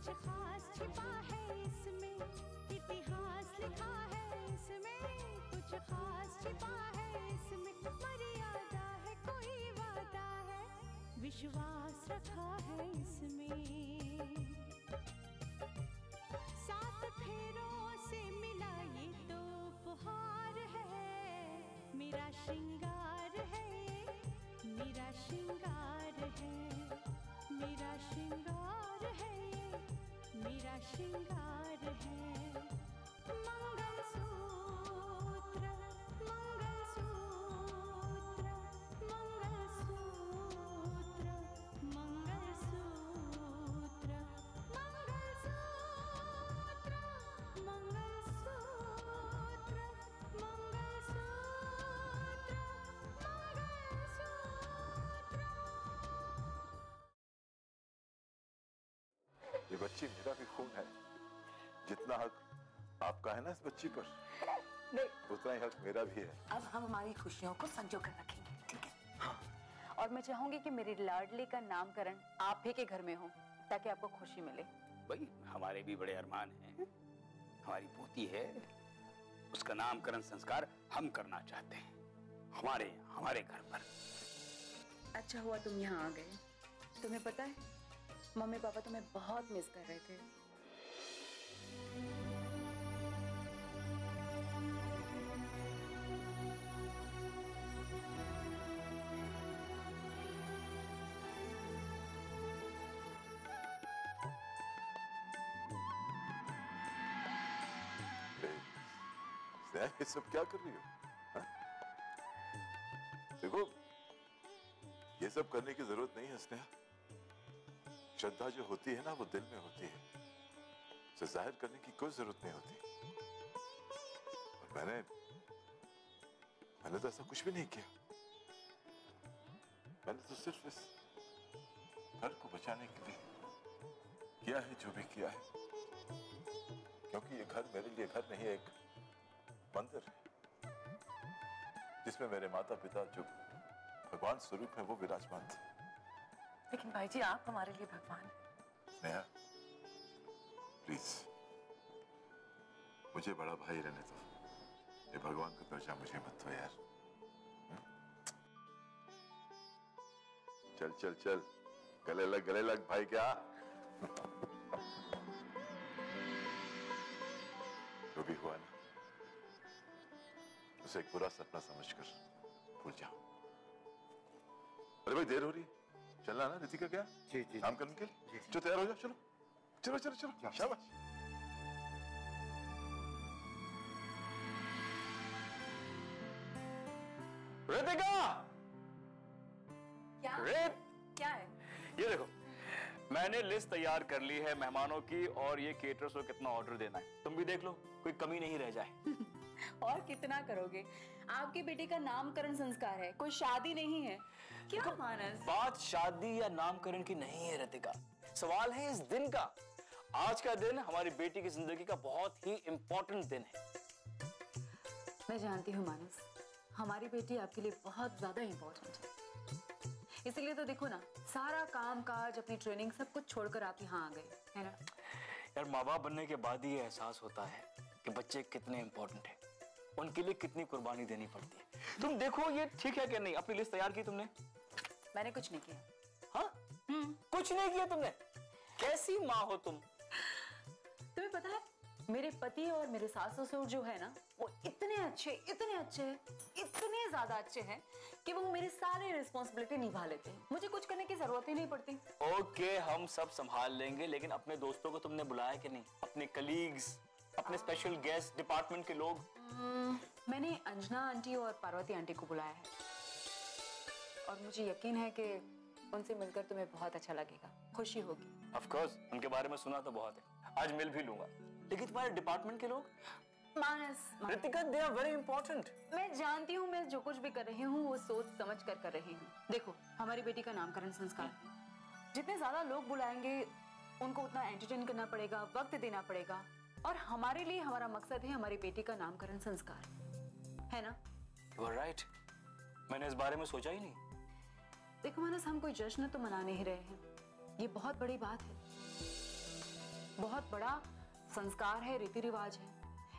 कुछ खास छिपा है इसमें, इतिहास लिखा है इसमें, कुछ खास छिपा है इसमें, मर्यादा है कोई वादा है, विश्वास रखा है इसमें। सात फेरों से मिला ये तो उपहार है, मेरा श्रृंगार है, मेरा श्रृंगार है, मेरा श्रृंगार है, मेरा श्रृंगार है। मंगलसूत्र, मंगलसूत्र, मंगलसूत्र, मंगलसूत्र, मंगलसूत्र, मंगलसूत्र, मंगलसूत्र, मंगलसूत्र। ये बच्ची मेरा भी खून है, जितना हक आपका है ना इस बच्ची पर, नहीं, उतना ही हक मेरा भी है। अब हम हमारी खुशियों को संजो कर रखेंगे, ठीक है? हाँ। और मैं चाहूंगी कि मेरे लाडले का नामकरण आप ही के घर में हो, ताकि आपको खुशी मिले। भाई हमारे भी बड़े अरमान हैं। हमारी पोती है, उसका नामकरण संस्कार हम करना चाहते हैं, हमारे घर पर। अच्छा हुआ तुम यहाँ आ गए। तुम्हें पता है मम्मी पापा तुम्हें बहुत मिस कर रहे थे। ये सब क्या कर रही हो? हा? देखो, ये सब करने की जरूरत नहीं है स्नेहा। श्रद्धा जो होती है ना वो दिल में होती है, उसे जाहिर करने की कोई जरूरत नहीं होती। और मैंने तो ऐसा कुछ भी नहीं किया। मैंने तो सिर्फ इस घर को बचाने के लिए किया है जो भी किया है, क्योंकि ये घर मेरे लिए घर नहीं, एक मंदिर है जिसमें मेरे माता पिता जो भगवान स्वरूप है वो विराजमान थे। लेकिन भाई जी आप हमारे लिए भगवान हैं। स्नेहा प्लीज मुझे बड़ा भाई रहने दो, ये भगवान का दर्जा मुझे मत दो यार। चल चल चल, गले लग भाई क्या। जो भी हुआ ना उसे एक बुरा सपना समझकर भूल जाओ। अरे भाई देर हो रही है, चलना ना रितिका क्या? जी जी काम करने के लिए जो तैयार हो जाओ, चलो चलो चलो चलो, शाबाश। रितिका, क्या है? ये देखो मैंने लिस्ट तैयार कर ली है मेहमानों की, और ये केटरर्स को कितना ऑर्डर देना है तुम भी देख लो, कोई कमी नहीं रह जाए। और कितना करोगे? आपके बेटे का नामकरण संस्कार है, कोई शादी नहीं है। क्या मानस? बात शादी या नामकरण की नहीं है रितिका, सवाल है इस दिन का। आज का दिन हमारी बेटी की जिंदगी का बहुत ही इंपॉर्टेंट दिन है। मैं जानती हूँ मानस, हमारी बेटी आपके लिए बहुत ज्यादा इंपॉर्टेंट है, इसलिए तो देखो ना सारा काम काज अपनी ट्रेनिंग सब कुछ छोड़कर आप यहाँ आ गए, है ना? यार माँ बाप बनने के बाद ही ये एहसास होता है कि बच्चे कितने इंपॉर्टेंट हैं, उनके लिए कितनी कुर्बानी देनी पड़ती है। तुम देखो ये ठीक है कि नहीं, अपनी लिस्ट तैयार की तुमने? मैंने कुछ नहीं किया। हाँ? कुछ नहीं किया तुमने? कैसी माँ हो तुम? तुम्हें पता है मेरे पति और मेरे सास ससुर जो है ना वो इतने अच्छे इतने ज्यादा अच्छे हैं कि वो मेरी सारी रिस्पॉन्सिबिलिटी निभा लेते हैं, मुझे कुछ करने की जरूरत ही नहीं पड़ती। ओके हम सब संभाल लेंगे, लेकिन अपने दोस्तों को तुमने बुलाया कि नहीं? अपने कलीग्स, अपने स्पेशल गेस्ट, डिपार्टमेंट के लोग? मैंने अंजना आंटी और पार्वती आंटी को बुलाया है, और मुझे यकीन है कि उनसे मिलकर तुम्हें बहुत अच्छा लगेगा, खुशी होगी। ऑफ कोर्स उनके बारे में सुना तो बहुत है, आज मिल भी लूंगा। लेकिन तुम्हारे डिपार्टमेंट के लोग? मानस, Ritika, they are very important। मैं जानती हूँ मैं जो कुछ भी कर रही हूँ वो सोच समझ कर रही हूँ। देखो हमारी बेटी का नामकरण संस्कार है, जितने ज्यादा लोग बुलाएंगे उनको उतना एंटरटेन करना पड़ेगा, वक्त देना पड़ेगा, और हमारे लिए हमारा मकसद है हमारी बेटी का नामकरण संस्कार, है ना? You are right। मैंने इस बारे में सोचा ही नहीं। देखो मानस, हम कोई जश्न तो मना नहीं रहे हैं, ये बहुत बड़ी बात है। बहुत बड़ा संस्कार है, रीति रिवाज है।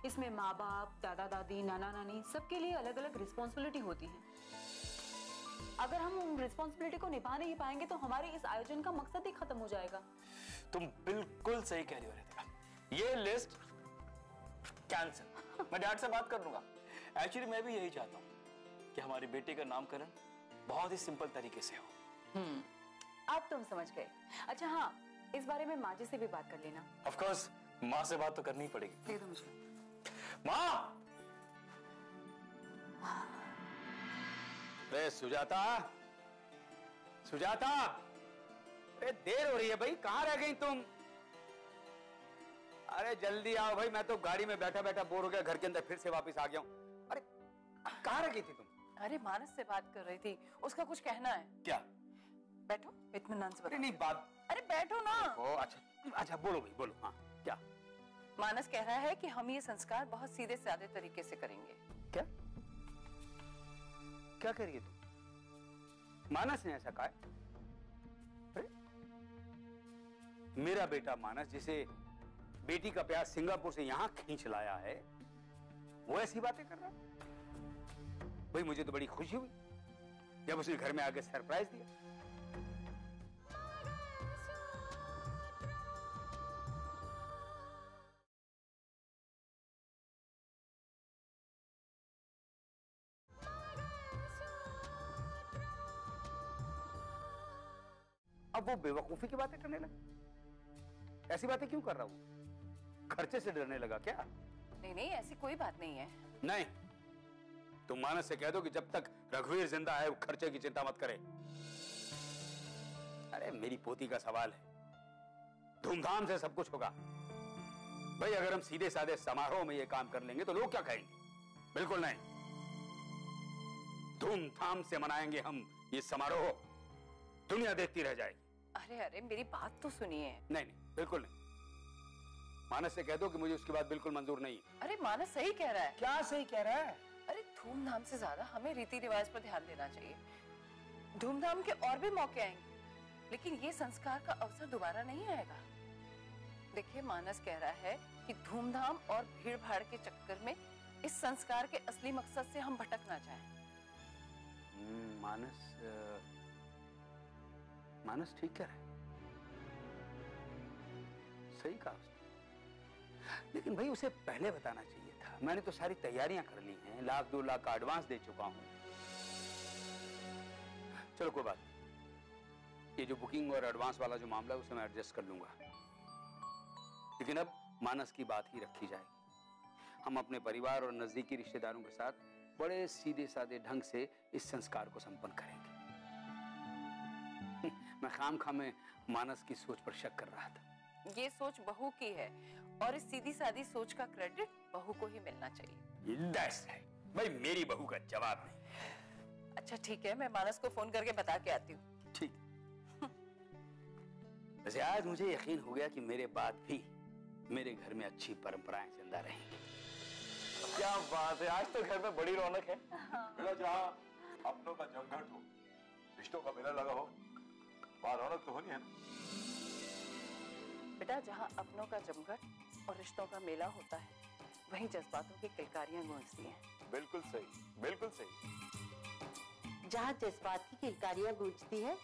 इसमें माँ बाप, दादा दादी, नाना नानी सबके लिए अलग अलग रिस्पॉन्सिबिलिटी होती है। अगर हम उन रिस्पॉन्सिबिलिटी को निभा नहीं पाएंगे तो हमारे इस आयोजन का मकसद ही खत्म हो जाएगा। तुम बिल्कुल सही कह रही हो रितिका, ये लिस्ट कैंसिल। मैं डैड से बात कर लूंगा। एक्चुअली मैं भी यही चाहता हूँ कि हमारी बेटी का नामकरण बहुत ही सिंपल तरीके से हो। अब तुम समझ गए। अच्छा हाँ, इस बारे में माँ जी से भी बात कर लेना। ऑफ कोर्स, माँ से बात तो करनी ही पड़ेगी। दे दो मुझे। माँ! अरे सुजाता, सुजाता, अरे देर हो रही है भाई, कहाँ रह गई तुम? अरे जल्दी आओ भाई, मैं तो गाड़ी में बैठा बैठा बोर हो गया, घर के अंदर फिर से वापस आ गया हूँ। अरे कहाँ रह गई थी तुम? अरे मानस से बात कर रही थी, उसका कुछ कहना है। क्या? बैठो, इत्मीनान से अरे बताओ। नहीं बात। अरे बैठो ना। ओ अच्छा अच्छा, बोलो भाई बोलो। हाँ क्या? मानस कह रहा है कि हम ये संस्कार बहुत सीधे साधे तरीके से करेंगे। क्या क्या करिए तुम? मानस ने ऐसा कहा है? अरे मेरा बेटा मानस, जिसे बेटी का प्यार सिंगापुर से यहां खींच लाया है, वो ऐसी बातें कर रहा है? भाई मुझे तो बड़ी खुशी हुई जब उसने घर में आके सरप्राइज दिया। अब वो बेवकूफी की बातें करने लगा। ऐसी बातें क्यों कर रहा हूं? खर्चे से डरने लगा क्या? नहीं नहीं, ऐसी कोई बात नहीं है। नहीं, तुम मानस से कह दो कि जब तक रघुवीर जिंदा है वो खर्चे की चिंता मत करे। अरे मेरी पोती का सवाल है, धूमधाम से सब कुछ होगा। भाई अगर हम सीधे साधे समारोह में ये काम कर लेंगे तो लोग क्या कहेंगे? बिल्कुल नहीं, धूमधाम से मनाएंगे हम ये समारोह, दुनिया देखती रह जाएगी। अरे अरे मेरी बात तो सुनिए। नहीं नहीं, बिल्कुल नहीं। मानस से कह दो कि मुझे उसकी बात बिल्कुल मंजूर नहीं है। अरे मानस सही कह रहा है। क्या सही कह रहा है? अरे धूमधाम से ज्यादा हमें रीति रिवाज पर ध्यान देना चाहिए। धूमधाम के और भी मौके आएंगे, लेकिन ये संस्कार का अवसर दोबारा नहीं आएगा। देखिए मानस कह रहा है कि धूमधाम और भीड़ भाड़ के चक्कर में इस संस्कार के असली मकसद से हम भटक ना जाएं। मानस ठीक कह रहा है, सही कहा उसने। लेकिन भाई उसे पहले बताना चाहिए था। मैंने तो सारी तैयारियां कर ली हैं, 1-2 लाख का एडवांस दे चुका हूं। चलो कोई बात नहीं, ये जो बुकिंग और एडवांस वाला जो मामला है उसे मैं एडजस्ट कर लूंगा। लेकिन अब मानस की बात ही रखी जाएगी। हम अपने परिवार और नजदीकी रिश्तेदारों के साथ बड़े सीधे साधे ढंग से इस संस्कार को संपन्न करेंगे। मैं खामखां में मानस की सोच पर शक कर रहा था। ये सोच बहू की है और इस सीधी सादी सोच का क्रेडिट बहू को ही मिलना चाहिए। That's right। भाई मेरी बहू का जवाब नहीं। अच्छा ठीक है, मैं मानस को फोन करके बता के आती हूँ। ठीक। वैसे आज मुझे यकीन हो गया कि मेरे बाद भी मेरे घर में अच्छी परंपराएं जिंदा रहेंगी। क्या बात है, आज तो घर में बड़ी रौनक है। बेटा जहाँ अपनों का जमघट हो, रिश्तों का मेला लगा हो, वहाँ रौनक तो होनी है ना। बेटा जहाँ अपनों का जमघट और रिश्तों का मेला होता है, वहीं जज्बातों की किलकारियां गूंजती हैं। बिल्कुल सही, बिल्कुल सही। जहाँ जज्बात की किलकारियां गूंजती है,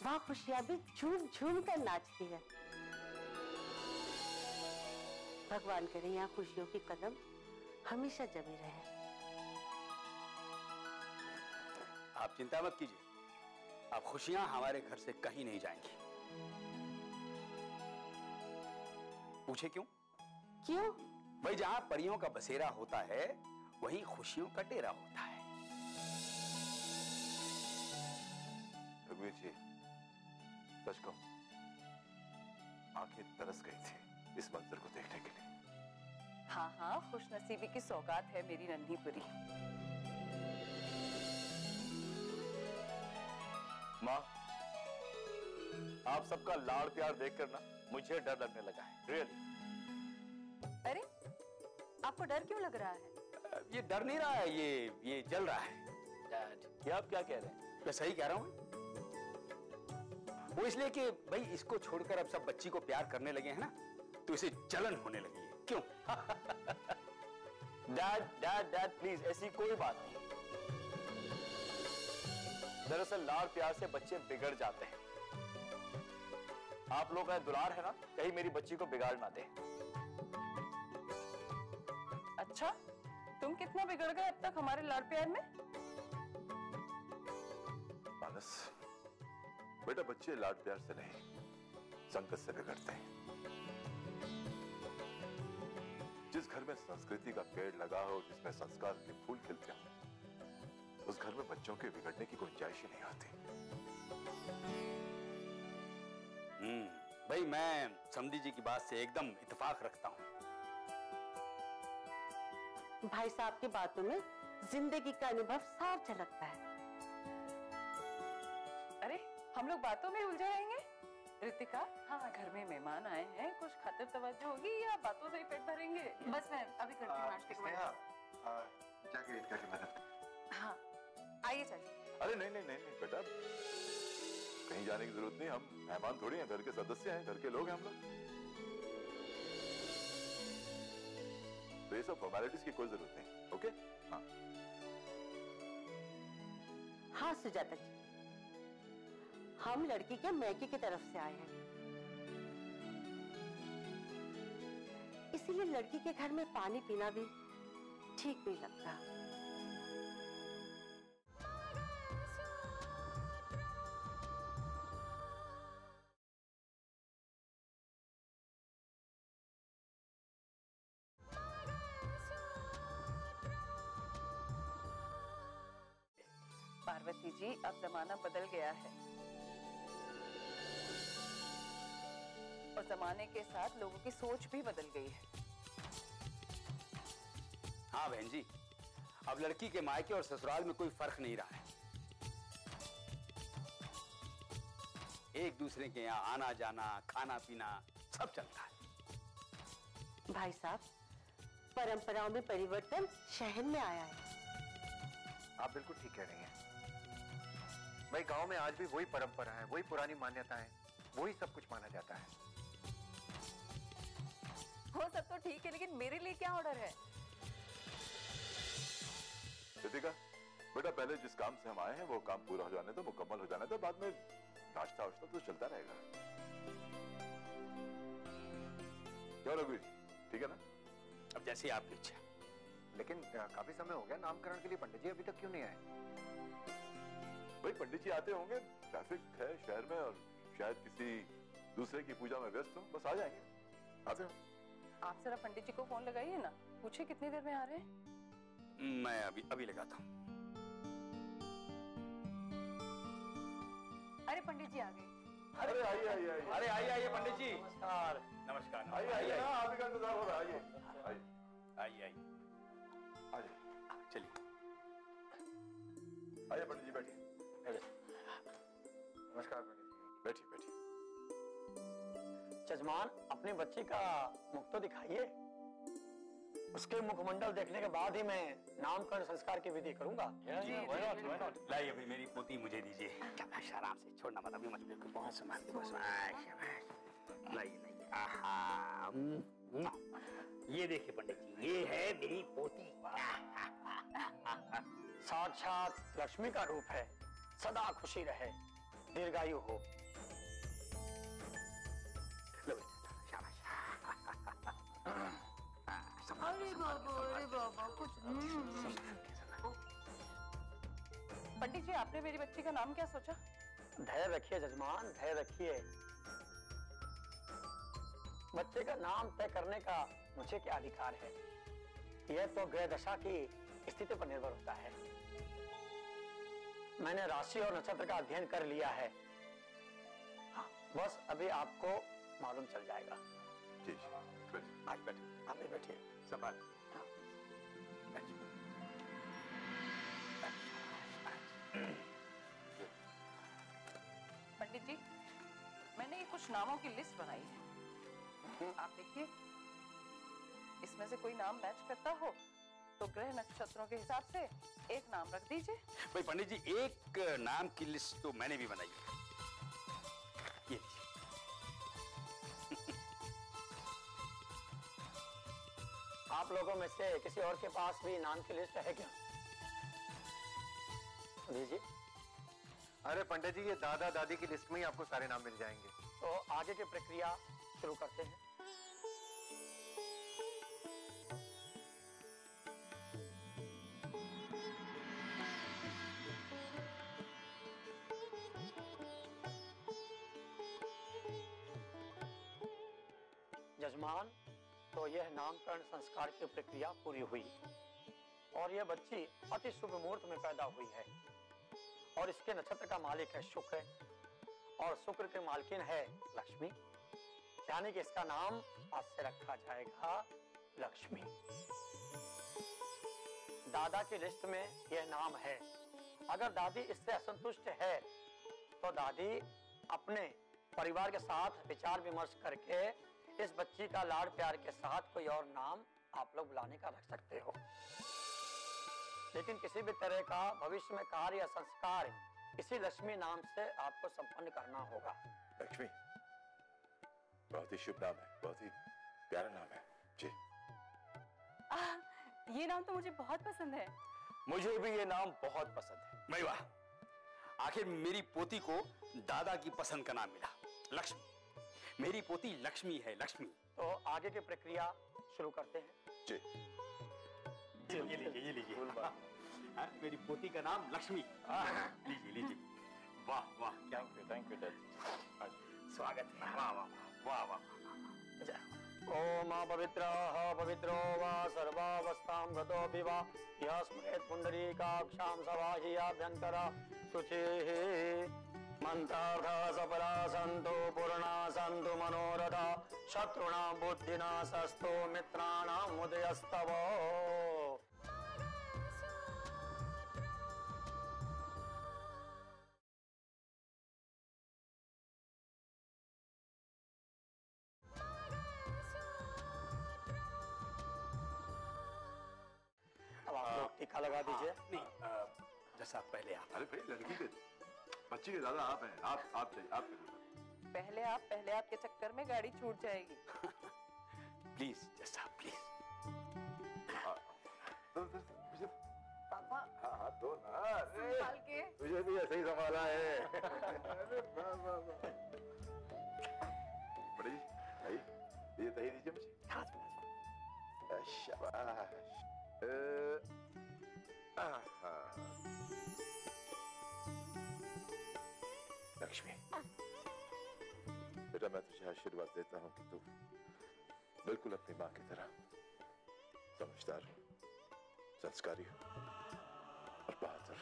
वहाँ खुशियां भी झूम झूम कर नाचती है। भगवान करे यहाँ खुशियों की कदम हमेशा जमे रहे। आप चिंता मत कीजिए, अब खुशियां हमारे घर से कहीं नहीं जाएंगी। पूछे क्यों? क्यों? भाई जहां परियों का बसेरा होता है वहीं खुशियों का डेरा होता है। रघुवीर जी, सच कहूं, आंखें तरस गई थी इस मंजर को देखने के लिए। हाँ हाँ, खुशनसीबी की सौगात है मेरी नन्ही पुरी। माँ, आप सबका लाड़ प्यार देखकर ना मुझे डर लगने लगा है, रियली। अरे आपको डर क्यों लग रहा है? ये डर नहीं रहा है, ये जल रहा है। डैड, क्या आप क्या कह रहे हैं? मैं सही कह रहा हूं। वो इसलिए कि भाई इसको छोड़कर अब सब बच्ची को प्यार करने लगे हैं ना, तो इसे जलन होने लगी है। क्यों? डैड डैड डैड प्लीज, ऐसी कोई बात नहीं। दरअसल लाड़ प्यार से बच्चे बिगड़ जाते हैं। आप लोग का दुलार है ना, कहीं मेरी बच्ची को बिगाड़ ना दे। अच्छा, तुम कितना बिगड़ गए अब तक हमारे लाड़ प्यार में? मानस, बेटा बच्चे लाड प्यार से नहीं, संगत से बिगड़ते हैं। जिस घर में संस्कृति का पेड़ लगा हो, जिसमें संस्कार के फूल खिलते हो, उस घर में बच्चों के बिगड़ने की गुंजाइश ही नहीं होती। भाई मैं समधी जी की बात से एकदम इत्तेफाक रखता हूं। भाई साहब की बातों में जिंदगी का अनुभव साफ झलकता है। अरे हम लोग बातों में उलझे रहेंगे? रितिका, हाँ घर में मेहमान आए हैं, कुछ खातिर तवज्जो होगी या बातों से ही पेट भरेंगे? बस मैं अभी करती हूँ नाश्ते के बाद। जाके ईद करके मदद। हाँ आइए चाची। अरे नहीं नहीं नहीं नहीं बेटा, कहीं जाने की जरूरत नहीं। हम मेहमान थोड़ी हैं, घर के सदस्य हैं, घर के लोग हैं हम लोग। तो ये सब फॉर्मेलिटीज की कोई जरूरत नहीं। ओके? हाँ हाँ सुजाता जी, हम लड़की के मैके की तरफ से आए हैं, इसीलिए लड़की के घर में पानी पीना भी ठीक नहीं लगता। पार्वती जी, अब जमाना बदल गया है और जमाने के साथ लोगों की सोच भी बदल गई है। हाँ बहन जी, अब लड़की के मायके और ससुराल में कोई फर्क नहीं रहा है। एक दूसरे के यहाँ आना जाना, खाना पीना सब चलता है। भाई साहब, परंपराओं में परिवर्तन शहर में आया है। आप बिल्कुल ठीक कह रही हैं। भाई गांव में आज भी वही परंपरा है, वही पुरानी मान्यताएं, वही सब कुछ माना जाता है। वो सब तो ठीक है, लेकिन मेरे लिए क्या ऑर्डर है? रितिका, बेटा पहले जिस काम से हम आए हैं वो काम पूरा हो जाने दो, मुकम्मल हो जाने दो, बाद में नाश्ता वाश्ता तो चलता रहेगा। क्यों रघुवीर, ठीक है ना? अब जैसी आपकी इच्छा। लेकिन काफी समय हो गया, नामकरण के लिए पंडित जी अभी तक क्यों नहीं आए? भाई पंडित जी आते होंगे, ट्रैफिक है शहर में और शायद किसी दूसरे की पूजा में व्यस्त हो, बस आ जाएंगे। आते हो? आप जरा पंडित जी को फोन लगाइए ना, पूछिए कितनी देर में आ रहे हैं। मैं अभी लगाता हूँ। अरे पंडित जी आ गए। अरे आइए आइए आइए। अरे आइए नमस्कार पंडित जी। नमस्कार नमस्कार। आइए आइए, आप ही का इंतजार हो रहा है। आइए आइए आइए, चलिए आइए पंडित जी बैठिए। नमस्कार पंडित जी। बैठिए बैठिए। जजमान, अपनी बच्ची का मुख तो दिखाइए। उसके मुखमंडल देखने के बाद ही मैं नामकरण संस्कार की विधि करूंगा। लाइए अभी मेरी पोती मुझे दीजिए। आराम से, छोड़ना मत, अभी मत। बहुत संभाल के, बहुत लाइए। आहा, ये देखिए पंडित जी, ये है मेरी पोती। साक्षात लक्ष्मी का रूप है, सदा खुशी रहे, दीर्घायु हो। अरे बाबा कुछ। पंडित जी, आपने मेरी बच्ची का नाम क्या सोचा? धैर्य रखिए जजमान, धैर्य रखिए। बच्चे का नाम तय करने का मुझे क्या अधिकार है? यह तो ग्रह दशा की स्थिति पर निर्भर होता है। मैंने राशि और नक्षत्र का अध्ययन कर लिया है। हाँ, बस अभी आपको मालूम चल जाएगा। जी जी, बैठिए। आज बैठिए, आप भी बैठिए। संभाल। पंडित जी, मैंने ये कुछ नामों की लिस्ट बनाई है, आप देखिए, इसमें से कोई नाम मैच करता हो तो ग्रह नक्षत्रों के हिसाब से एक नाम रख दीजिए। भाई पंडित जी, एक नाम की लिस्ट तो मैंने भी बनाई है। आप लोगों में से किसी और के पास भी नाम की लिस्ट है क्या? दीजिए। अरे पंडित जी, ये दादा दादी की लिस्ट में ही आपको सारे नाम मिल जाएंगे। तो आगे की प्रक्रिया शुरू करते हैं। जजमान, तो यह नामकरण संस्कार की प्रक्रिया पूरी हुई और यह बच्ची अति शुभ मुहूर्त में पैदा हुई है और इसके नक्षत्र का मालिक है शुक्र और शुक्र के मालकिन है लक्ष्मी, यानी कि इसका नाम आज से रखा जाएगा लक्ष्मी। दादा की लिस्ट में यह नाम है। अगर दादी इससे असंतुष्ट है तो दादी अपने परिवार के साथ विचार विमर्श करके इस बच्ची का लाड़ प्यार के साथ कोई और नाम आप लोग बुलाने का रख सकते हो, लेकिन किसी भी तरह का भविष्य में कार्य या संस्कार इसी लक्ष्मी नाम से आपको संपन्न करना होगा। लक्ष्मी बहुत ही शुभ नाम है, बहुत ही प्यारा नाम है जी। ये नाम तो मुझे बहुत पसंद है। मुझे भी ये नाम बहुत पसंद है। भाई वाह, आखिर मेरी पोती को दादा की पसंद का नाम मिला, लक्ष्मी। मेरी पोती लक्ष्मी है, लक्ष्मी। तो आगे की प्रक्रिया शुरू करते हैं। जी ये लीजिए। हाँ, मेरी पोती का नाम लक्ष्मी। लीजिए। वाह वाह, थैंक यू डैड। स्वागत है। वाह वाह वाह वाह। ओम पवित्रः पवित्रो वा सर्वावस्थां गतोऽपि वा यः स्मरेत् पुण्डरीकाक्षां सवाह्याभ्यन्तरा शुचिः। मंत्रार्थः सफला सन्तु पूर्णा सन्तु मनोरथा शत्रुणां बुद्धिनाशस्तु मित्राणां मुदयस्तव। अब आप लोग टीका लगा दीजिए। नहीं, जैसा पहले आप। अरे भाई, लड़की के बच्ची के दादा आप हैं, आप चाहिए। पहले आप के चक्कर में गाड़ी छूट जाएगी। प्लीज जैसा प्लीज। पापा हाँ दो ना। संभाल के। तुझे भी ऐसे ही संभाला है। अरे वाह वाह वाह। बड़ी भाई, ये दही दीजिए मुझे। शाबाश। लक्ष्मी, बेटा मैं तुझे आशीर्वाद देता हूँ कि तू बिल्कुल अपनी माँ की तरह समझदार, संस्कारी और बहादुर।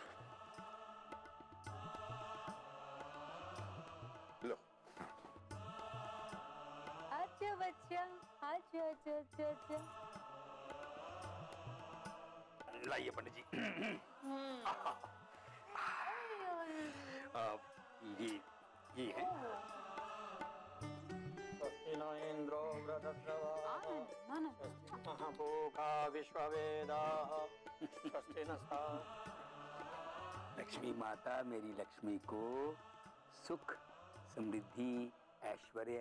लो। आजा बच्चा, आजा आजा आजा आजा। लाइए पंडित जी। ये है। स्वस्ति नो इंद्रो वृद्धश्रवाः स्वस्ति महाभूखा विश्ववेदाः स्वस्ति नस्ताः। लक्ष्मी माता मेरी लक्ष्मी को सुख, समृद्धि, ऐश्वर्य,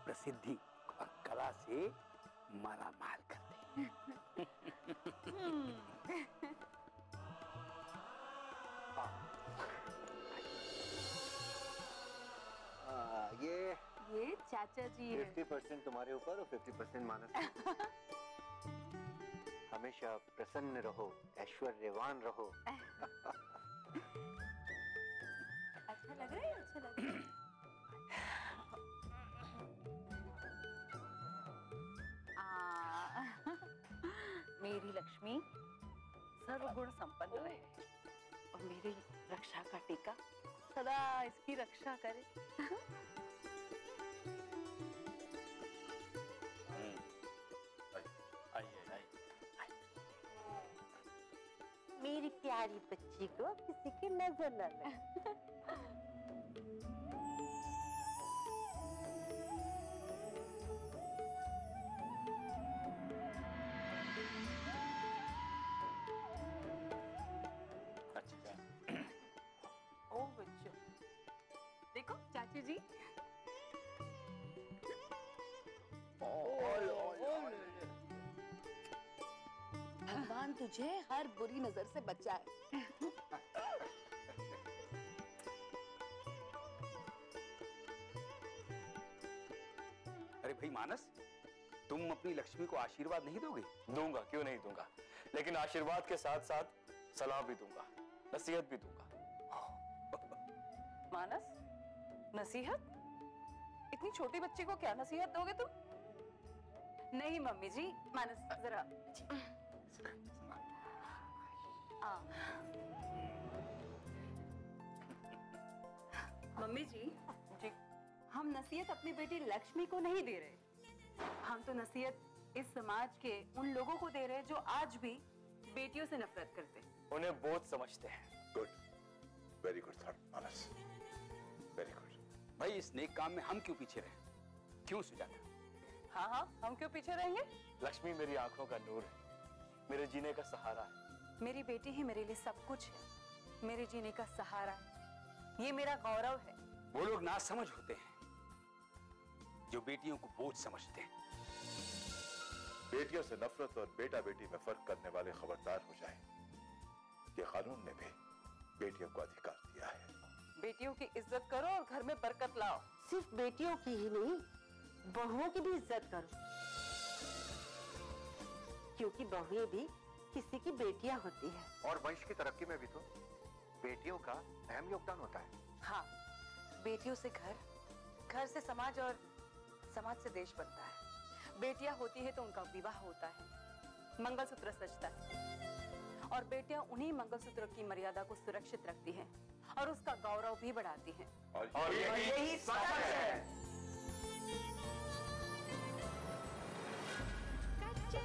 प्रसिद्धि और कला से माला माल कर दे। ये चाचा जी है। 50% तुम्हारे ऊपर और 50% मानस के ऊपर। हमेशा प्रसन्न रहो, ऐश्वर्यवान रहो। अच्छा लग रहा है, अच्छा लग रहा है। मेरी लक्ष्मी सर्वगुण संपन्न रहे और मेरी रक्षा का टीका सदा इसकी रक्षा करे। मेरी प्यारी बच्ची को किसी की नजर न लगे। ओ बच्चों, देखो चाचू जी। भगवान तुझे हर बुरी नजर से बचाए। अरे भाई मानस, तुम अपनी लक्ष्मी को आशीर्वाद नहीं दोगे? दूंगा, क्यों नहीं दूंगा, लेकिन आशीर्वाद के साथ साथ सलाह भी दूंगा, नसीहत भी दूंगा। मानस, नसीहत? इतनी छोटी बच्ची को क्या नसीहत दोगे तुम? नहीं मम्मी जी, मानस जरा मम्मी जी, हम नसीहत अपनी बेटी लक्ष्मी को नहीं दे रहे, हम तो नसीहत इस समाज के उन लोगों को दे रहे हैं जो आज भी बेटियों से नफरत करते हैं, उन्हें बोझ समझते हैं। गुड, वेरी गुड थॉट मानस, वेरी गुड। भाई इस नेक काम में हम क्यों पीछे रहे? क्यों सुजाता? हाँ हाँ, हम क्यों पीछे रहेंगे? लक्ष्मी मेरी आंखों का नूर है, मेरे जीने का सहारा है। मेरी बेटी ही मेरे लिए सब कुछ है, मेरे जीने का सहारा है, ये मेरा गौरव है। वो लोग नासमझ होते हैं जो बेटियों को बोझ समझते हैं। बेटियों से नफरत और बेटा बेटी में फर्क करने वाले खबरदार हो जाएं। ये कानून ने भी बेटियों को अधिकार दिया है। बेटियों की इज्जत करो और घर में बरकत लाओ। सिर्फ बेटियों की ही नहीं, बहुओं की भी इज्जत करो, क्योंकि बहुएं भी किसी की बेटियां होती है। और वंश की तरक्की में भी तो बेटियों का अहम योगदान होता है। हाँ, बेटियों से घर, घर से समाज और समाज से देश बनता है। बेटियां होती है तो उनका विवाह होता है, मंगलसूत्र सजता है, और बेटियां उन्हीं मंगलसूत्र की मर्यादा को सुरक्षित रखती हैं और उसका गौरव भी बढ़ाती हैं। और यही सच है। कच्चे